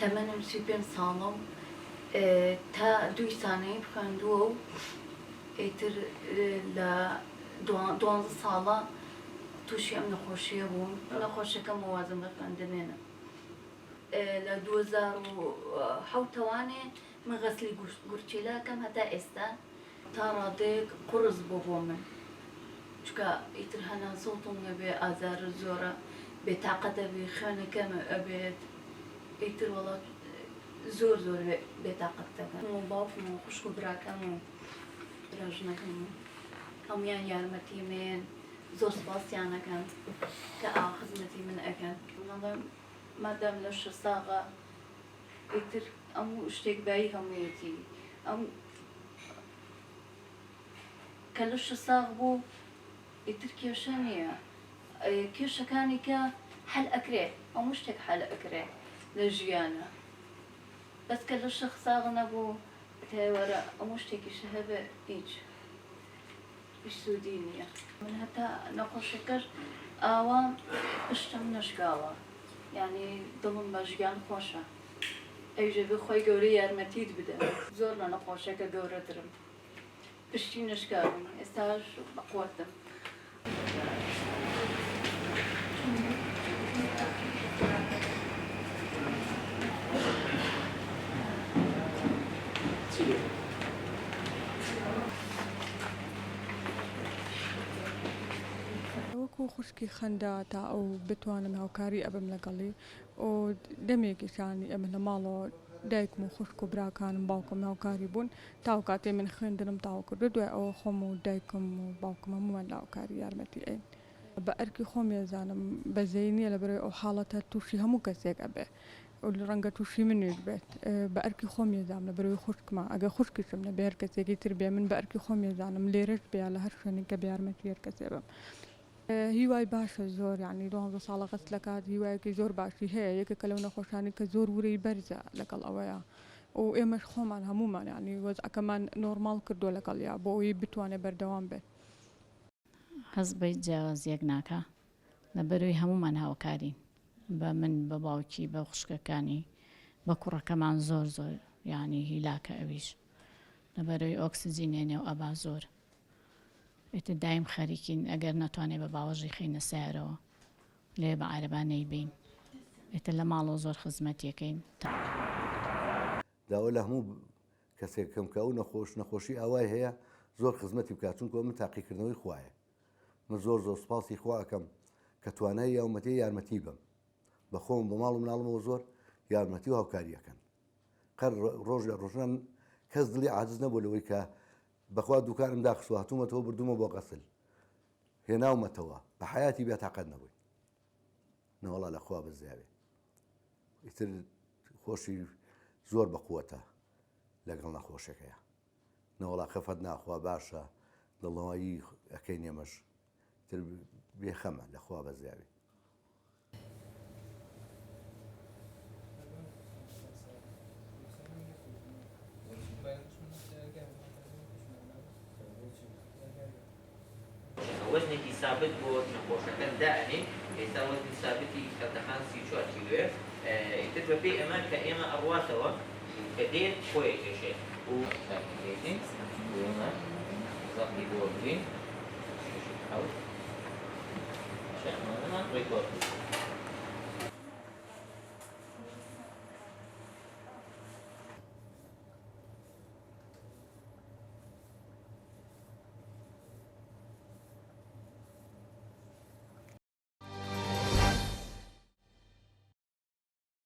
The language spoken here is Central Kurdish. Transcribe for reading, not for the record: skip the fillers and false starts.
تمنم سيبين صالم تا 2 سانەی بخوێندووە و ئیتر لە 12 ساڵە تووشی ئەم نەخۆشیە بووم. نەخۆشیەکەم وازم بە خوێندنێنە. لە 2007 من غەسلی گورچێلاکەم هەتا ئێستا تا ڕادەیەک قورس بۆ من. چکە ئیتر هەنا زۆڵتم نەبێ ئازار زۆرە بێتاقەتە بێ خوێنەکەمە ئەبێت ئیتر وڵات زۆر بێتاقەت دەکەن. باوکم و خوشک و براکەم و راژنەکەم هەمویان یارمەتیمێن زۆر سپاسیانەکەن کە خزمەتی من ئەکەن. مادام لە 6 ساغا ئیتر ئەموو شتێک بایی هەموویەتی ئەم کە لە 6 ساغ بوو ئیتر کێشە نییە. کێشەکانی کە حەل ئەکرێ هەموو شتێک حەل ئەکرێ لە ژیانە. بەس کە لە 6 ساغ نەبوو تێوەرە ئەموو شتێکیشە هەبێ هیچ سوودی نییە. من هەتا نەخۆشیەکەش ئاوا پشتم نەشکاوە، یعنی دڵم بە ژیان خۆشە. ئەوژە بخۆی گەورە یارمەتیت بدە. زۆر لە نەخۆشیەکە گەورەترم. پشتی نەشکاوم، ئێستاش بەقوەتم. وەکو خوشکی خەندا تا ئەو بتوانم هاوکاری ئەبم لەگەڵی و دەمێکیشانی ئەمە لە ماڵەوە دایکم و خوشک و براکانم باوکم هاوکاری بوون تاو کاتێ من خوێندنم تاو کرد. دوای ئەوە خۆم و دایکم و باوکم هەموومان لە هاوکاری یارمەتی ئەین. بە ئەرکی خۆم ێزانم بەزەی نییە لە بەرەوەی ئەو حاڵەتە تووشی هەموو کەسێک ئەبێ و ڕەنگە تووشی منێک بێت. بە ئەرکی خۆم ێزانم لە بەرەوەی خوشکمە ئەگە خوشکیشم نەبێ هەر کەسێکی تر بێ من بە ئەرکی خۆم ێزانم لێرەش بێ لە هەر شوێنێک کە بە یارمەتی هەر کەسێ بم. هیوای باشە زۆر، یعنی 12 ساڵە غەسلەکات هیوایەکی زۆر باشی هەیە. یەکێکە لەو نەخۆشانی کە زۆر وورەی بەرزە لەگەڵ ئەوەیە و ئێمەش خۆمان هەمومان یعنی وەزعەکەمان نۆرماڵ کردووە لەگەڵیا بۆ ئەوەی بتوانێت بەردەوام بێت. هەست بەی جیاوازیەک ناکە لە بەروی هەمومان هاوکارین بە من بە باوکی بە خوشکەکانی بە کوڕەکەمان زۆر یعنی هیلاکە ئەویش لە بەروی ئۆکسجینێنێ و ئەبا زۆر ئێتە دایم خەریکین ئەگەر نەتوانێ بە باوەژی خینە سیارەوە لێ بە عارەبانەی بین ئێتە لە ماڵەوە زۆر خزمەتیەکەین. داوە لە هەموو کەسێکم کە ئەو نەخۆشی ئاوای هەیە زۆر خزمەتی بکات چونکە من تاقیکردنەوەی خوایە. من زۆر سوپاسی خوا ئەەکەم کە توانای یارمەتی بم بە خۆم بە ماڵ و مناڵمەوە زۆر یارمەتی و هاوکاریەکەن. قەر ڕۆژ لە ڕۆژان کەس دڵی عاجز نەبوو لەوەی کە بەخوا دوکانم داخستووە هاتوومەتەوە بردوومە بۆ غەسل هێناومەتەوە بە حیاتی بێتاقەت نەبووی نەوەڵا لەخوا بزیاوێ. ئیتر خۆشی زۆر بەقووەتە لەگەڵ نەخۆشەکەیە نەوەڵا خەفەت ناخوا باشە دڵەوەیی ئەەکەی نێمەش تر بێخەمە لەخوا بەزیاوێ. وزنێکی سابت بۆ نەخۆشەکان دائنێ ئێستا وەزنی سابتی کەتەخان 34 کیلۆیە. ئیتر بە پێی ئەمان کە ئێمە ئەڕواتەوە کە دێن خۆی کێشێت و دێتین ئێمە زەقی بۆ بگرین حەوت شەمەمان ڕێکۆرد